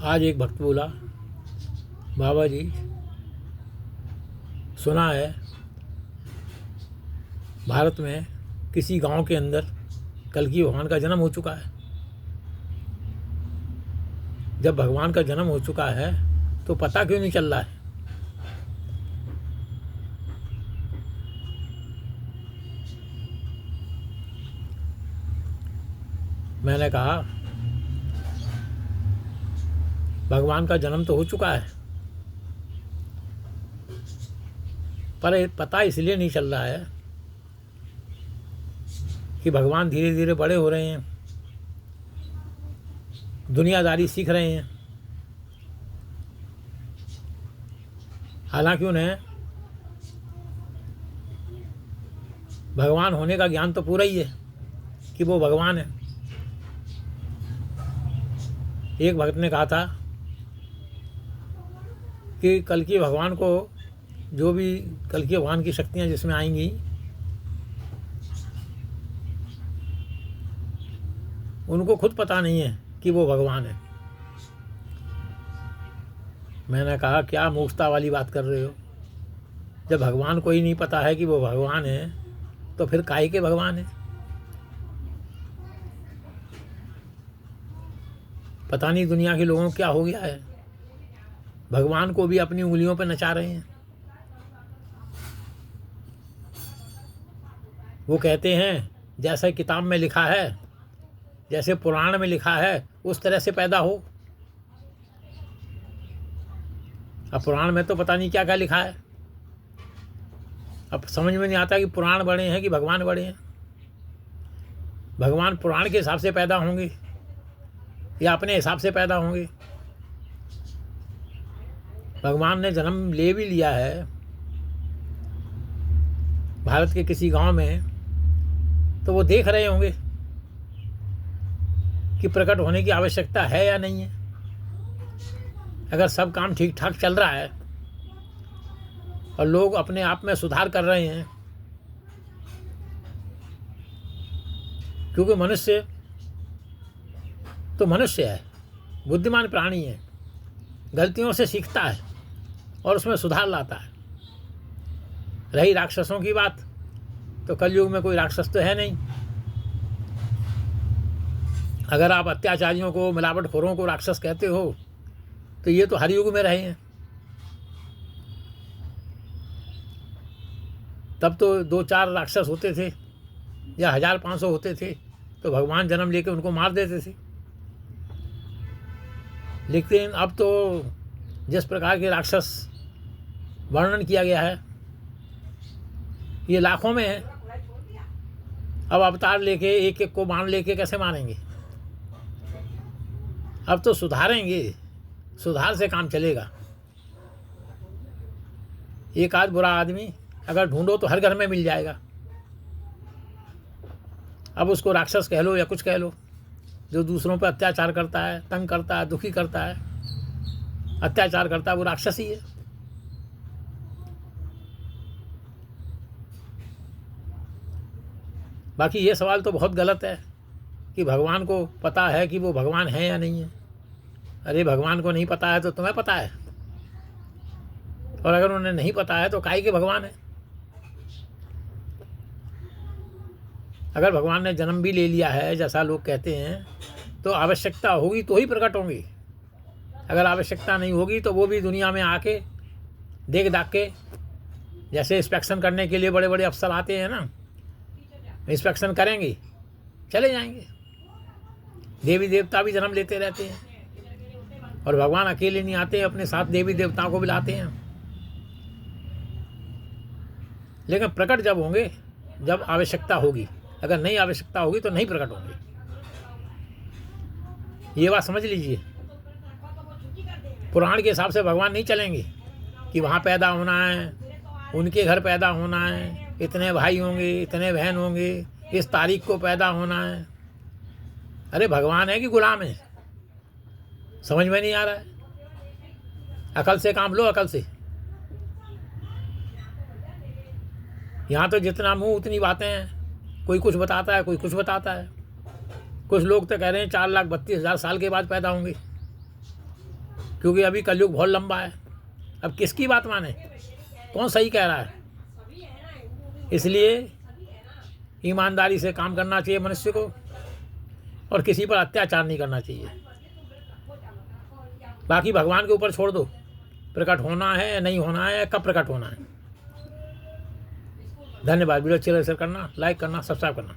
आज एक भक्त बोला, बाबा जी सुना है भारत में किसी गांव के अंदर कल्कि भगवान का जन्म हो चुका है। जब भगवान का जन्म हो चुका है तो पता क्यों नहीं चल रहा है? मैंने कहा भगवान का जन्म तो हो चुका है, पर पता इसलिए नहीं चल रहा है कि भगवान धीरे धीरे बड़े हो रहे हैं, दुनियादारी सीख रहे हैं। हालांकि उन्हें भगवान होने का ज्ञान तो पूरा ही है कि वो भगवान है। एक भक्त ने कहा था कि कल्कि भगवान को, जो भी कल्कि भगवान की शक्तियाँ जिसमें आएंगी, उनको खुद पता नहीं है कि वो भगवान है। मैंने कहा क्या मूर्खता वाली बात कर रहे हो? जब भगवान को ही नहीं पता है कि वो भगवान है तो फिर काहे के भगवान है? पता नहीं दुनिया के लोगों को क्या हो गया है, भगवान को भी अपनी उंगलियों पर नचा रहे हैं। वो कहते हैं जैसा किताब में लिखा है, जैसे पुराण में लिखा है उस तरह से पैदा हो। अब पुराण में तो पता नहीं क्या क्या लिखा है। अब समझ में नहीं आता कि पुराण बड़े हैं कि भगवान बड़े हैं। भगवान पुराण के हिसाब से पैदा होंगे या अपने हिसाब से पैदा होंगे? भगवान ने जन्म ले भी लिया है भारत के किसी गांव में, तो वो देख रहे होंगे कि प्रकट होने की आवश्यकता है या नहीं है। अगर सब काम ठीक ठाक चल रहा है और लोग अपने आप में सुधार कर रहे हैं, क्योंकि मनुष्य तो मनुष्य है, बुद्धिमान प्राणी है, गलतियों से सीखता है और उसमें सुधार लाता है। रही राक्षसों की बात, तो कलयुग में कोई राक्षस तो है नहीं। अगर आप अत्याचारियों को, मिलावटखोरों को राक्षस कहते हो तो ये तो हर युग में रहे हैं। तब तो 2-4 राक्षस होते थे या 1500 होते थे तो भगवान जन्म लेके उनको मार देते थे। लेकिन अब तो जिस प्रकार के राक्षस वर्णन किया गया है ये लाखों में है। अब अवतार लेके एक एक को बाण लेके कैसे मारेंगे? अब तो सुधारेंगे, सुधार से काम चलेगा। एक आध बुरा आदमी अगर ढूंढो तो हर घर में मिल जाएगा। अब उसको राक्षस कह लो या कुछ कह लो, जो दूसरों पर अत्याचार करता है, तंग करता है, दुखी करता है, अत्याचार करता है, वो राक्षस ही है। बाकी ये सवाल तो बहुत गलत है कि भगवान को पता है कि वो भगवान है या नहीं है। अरे भगवान को नहीं पता है तो तुम्हें पता है, और अगर उन्हें नहीं पता है तो काहे के भगवान है? अगर भगवान ने जन्म भी ले लिया है जैसा लोग कहते हैं, तो आवश्यकता होगी तो ही प्रकट होंगी। अगर आवश्यकता नहीं होगी तो वो भी दुनिया में आके देख दाख के, जैसे इंस्पेक्शन करने के लिए बड़े बड़े अफसर आते हैं ना, इंस्पेक्शन करेंगे, चले जाएंगे। देवी देवता भी जन्म लेते रहते हैं और भगवान अकेले नहीं आते, अपने साथ देवी देवताओं को भी लाते हैं। लेकिन प्रकट जब होंगे जब आवश्यकता होगी, अगर नहीं आवश्यकता होगी तो नहीं प्रकट होंगे। ये बात समझ लीजिए। पुराण के हिसाब से भगवान नहीं चलेंगे कि वहाँ पैदा होना है, उनके घर पैदा होना है, इतने भाई होंगे, इतने बहन होंगे, इस तारीख को पैदा होना है। अरे भगवान है कि गुलाम है? समझ में नहीं आ रहा है। अकल से काम लो, अकल से। यहाँ तो जितना मुंह उतनी बातें हैं। कोई कुछ बताता है, कोई कुछ बताता है। कुछ लोग तो कह रहे हैं 4,32,000 साल के बाद पैदा होंगे। क्योंकि अभी कलयुग बहुत लंबा है। अब किसकी बात माने, कौन सही कह रहा है। इसलिए ईमानदारी से काम करना चाहिए मनुष्य को, और किसी पर अत्याचार नहीं करना चाहिए। बाकी भगवान के ऊपर छोड़ दो, प्रकट होना है या नहीं होना है, कब प्रकट होना है। धन्यवाद। वीडियो अच्छी लगे शेयर करना, लाइक करना, सब्सक्राइब करना।